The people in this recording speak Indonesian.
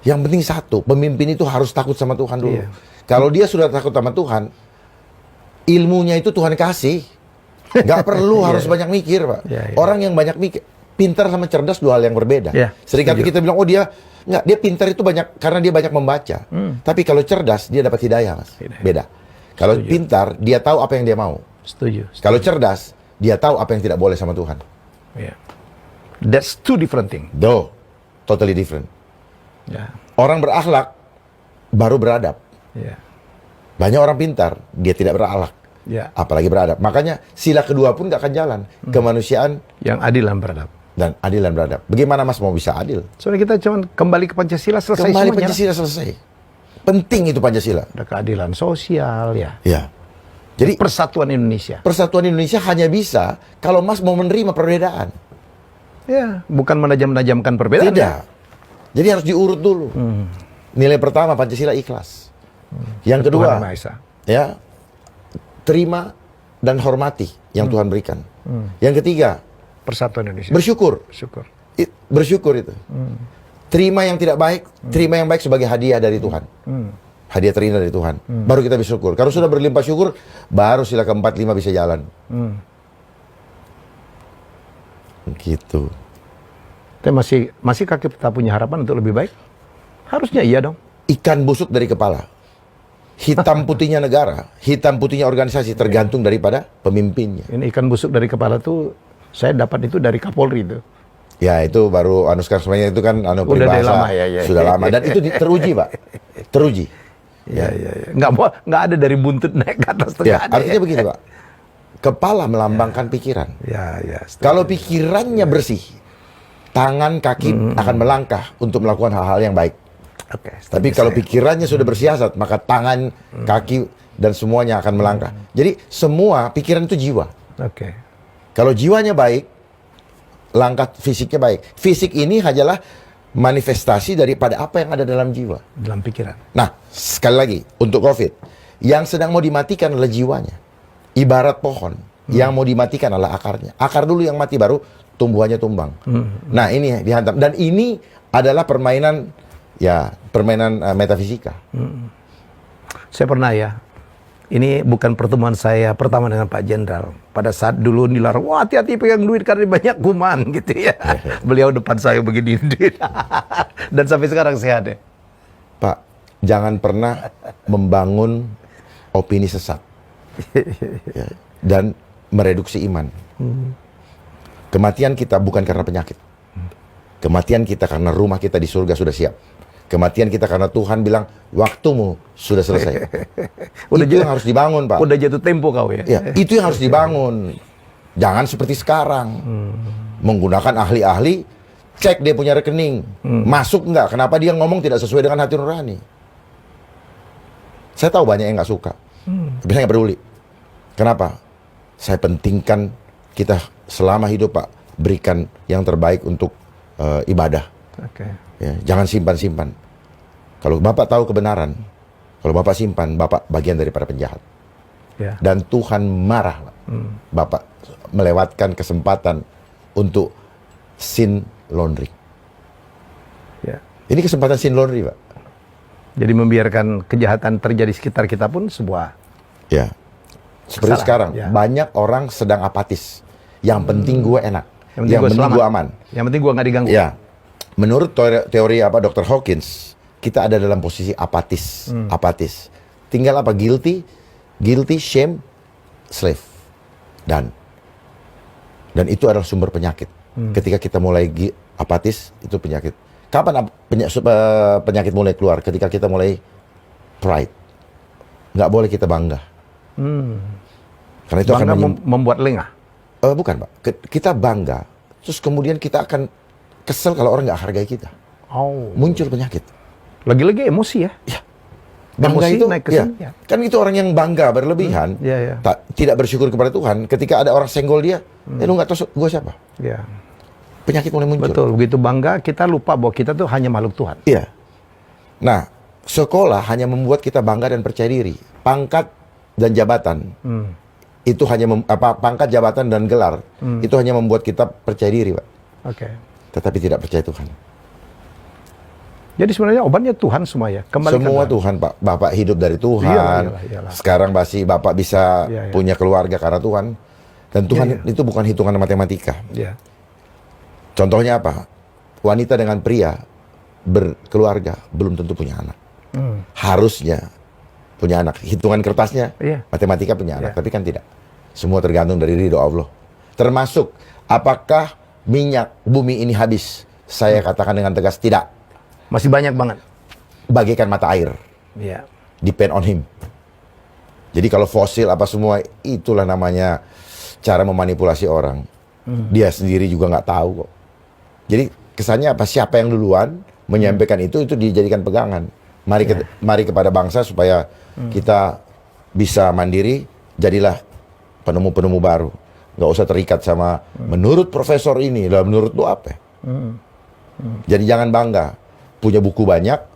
Yang penting satu, pemimpin itu harus takut sama Tuhan dulu. Iya. Kalau dia sudah takut sama Tuhan, ilmunya itu Tuhan kasih. Nggak perlu harus banyak mikir, Pak. Orang yang banyak mikir, pintar sama cerdas dua hal yang berbeda. Seringkali kita bilang, oh dia pintar itu banyak karena dia banyak membaca. Tapi kalau cerdas, dia dapat hidayah, Mas. Beda. Kalau pintar, dia tahu apa yang dia mau. Setuju. Kalau cerdas, dia tahu apa yang tidak boleh sama Tuhan. That's two different thing. Totally different. Orang berakhlak baru beradab. Banyak orang pintar, dia tidak berakhlak. Apalagi beradab. Makanya sila kedua pun gak akan jalan. Kemanusiaan yang adil dan beradab. Dan adil dan beradab. Bagaimana Mas mau bisa adil? Soalnya kita cuma kembali ke Pancasila, selesai kembali semuanya. Pancasila selesai. Penting itu Pancasila. Ada keadilan sosial, Jadi persatuan Indonesia. Persatuan Indonesia hanya bisa kalau Mas mau menerima perbedaan. Bukan menajam-najamkan perbedaan. Tidak. Jadi harus diurut dulu. Nilai pertama Pancasila ikhlas. Yang kedua, terima dan hormati yang Tuhan berikan. Yang ketiga, persatuan Indonesia. Bersyukur. Bersyukur itu. Terima yang tidak baik, terima yang baik sebagai hadiah dari Tuhan. Hadiah terindah dari Tuhan. Baru kita bersyukur. Kalau sudah berlimpah syukur, baru sila keempat, lima bisa jalan. Gitu. Tapi masihkah kita punya harapan untuk lebih baik? Harusnya iya dong. Ikan busuk dari kepala. Hitam putihnya negara, hitam putihnya organisasi tergantung daripada pemimpinnya. Ini ikan busuk dari kepala tuh saya dapat itu dari Kapolri itu. Ya itu baru sekarang semuanya itu kan peribahasa lama, sudah lama dan itu teruji, Pak. Teruji. Nggak ada dari buntut naik ke atas. Artinya begini, Pak. Kepala melambangkan pikiran. Kalau pikirannya bersih, tangan, kaki akan melangkah untuk melakukan hal-hal yang baik. Tapi kalau pikirannya sudah bersiasat, maka tangan, kaki, dan semuanya akan melangkah. Jadi semua pikiran itu jiwa. Kalau jiwanya baik, langkah fisiknya baik. Fisik ini hanyalah manifestasi daripada apa yang ada dalam jiwa. Dalam pikiran. Nah, sekali lagi, untuk COVID, yang sedang mau dimatikan adalah jiwanya. Ibarat pohon, yang mau dimatikan adalah akarnya. Akar dulu yang mati, baru tumbuhannya tumbang. Nah, ini dihantam. Dan ini adalah permainan metafisika. Saya pernah ini bukan pertemuan saya pertama dengan Pak Jenderal. Pada saat dulu dilarang, wah hati-hati pegang duit karena banyak kuman gitu ya. Beliau depan saya begini. Dan sampai sekarang sehat Pak, jangan pernah membangun opini sesat. Dan mereduksi iman. Kematian kita bukan karena penyakit. Kematian kita karena rumah kita di surga sudah siap. Kematian kita karena Tuhan bilang, waktumu sudah selesai. Itu yang harus dibangun, Pak. Udah jatuh tempo kau ya? Itu yang harus dibangun. Jangan seperti sekarang. Menggunakan ahli-ahli, cek dia punya rekening. Masuk nggak? Kenapa dia ngomong tidak sesuai dengan hati nurani? Saya tahu banyak yang nggak suka. Tapi saya nggak peduli. Kenapa? Saya pentingkan kita selama hidup, Pak, berikan yang terbaik untuk ibadah. Jangan simpan-simpan. Kalau Bapak tahu kebenaran, kalau Bapak simpan, Bapak bagian daripada penjahat. Dan Tuhan marah, Pak. Bapak melewatkan kesempatan untuk sin laundry. Ini kesempatan sin laundry, Pak. Jadi membiarkan kejahatan terjadi sekitar kita pun sebuah seperti sekarang, banyak orang sedang apatis. Yang penting gue enak, yang penting gue aman, yang penting gue nggak diganggu. Menurut teori Dr. Hawkins, kita ada dalam posisi apatis. Tinggal apa? Guilty, shame, slave. Dan itu adalah sumber penyakit. Ketika kita mulai apatis, itu penyakit. Kapan penyakit mulai keluar? Ketika kita mulai pride. Nggak boleh kita bangga. Karena itu bangga akan membuat lengah. Bukan, Pak. Kita bangga, terus kemudian kita akan kesel kalau orang nggak hargai kita. Muncul penyakit. Lagi-lagi emosi ya? Bangga emosi itu, naik ke sini. Kan itu orang yang bangga berlebihan, tidak bersyukur kepada Tuhan. Ketika ada orang senggol dia, lu nggak tahu gue siapa. Penyakit mulai muncul. Betul, begitu bangga kita lupa bahwa kita tuh hanya makhluk Tuhan. Nah, sekolah hanya membuat kita bangga dan percaya diri. Pangkat dan jabatan itu hanya pangkat, jabatan, dan gelar itu hanya membuat kita percaya diri, Pak. Tetapi tidak percaya Tuhan. Jadi sebenarnya obatnya Tuhan semua ya. Kembalikan Semua Tuhan. Tuhan, Pak. Bapak hidup dari Tuhan. Iyalah. Sekarang masih Bapak bisa Iya. punya keluarga karena Tuhan. Dan Tuhan Iya. itu bukan hitungan matematika. Ya. Contohnya apa? Wanita dengan pria berkeluarga belum tentu punya anak. Harusnya punya anak. Hitungan kertasnya, Iya. matematika punya anak. Iya. Tapi kan tidak. Semua tergantung dari ridho Allah. Termasuk, apakah minyak bumi ini habis? Saya katakan dengan tegas, tidak. Masih banyak banget. Bagaikan mata air. Iya. Depend on him. Jadi kalau fosil apa semua, itulah namanya cara memanipulasi orang. Dia sendiri juga nggak tahu kok. Jadi kesannya apa? Siapa yang duluan menyampaikan itu dijadikan pegangan. Mari kepada bangsa supaya kita bisa mandiri, jadilah penemu-penemu baru. Nggak usah terikat sama menurut profesor ini, lah menurut lu apa? Jadi jangan bangga punya buku banyak,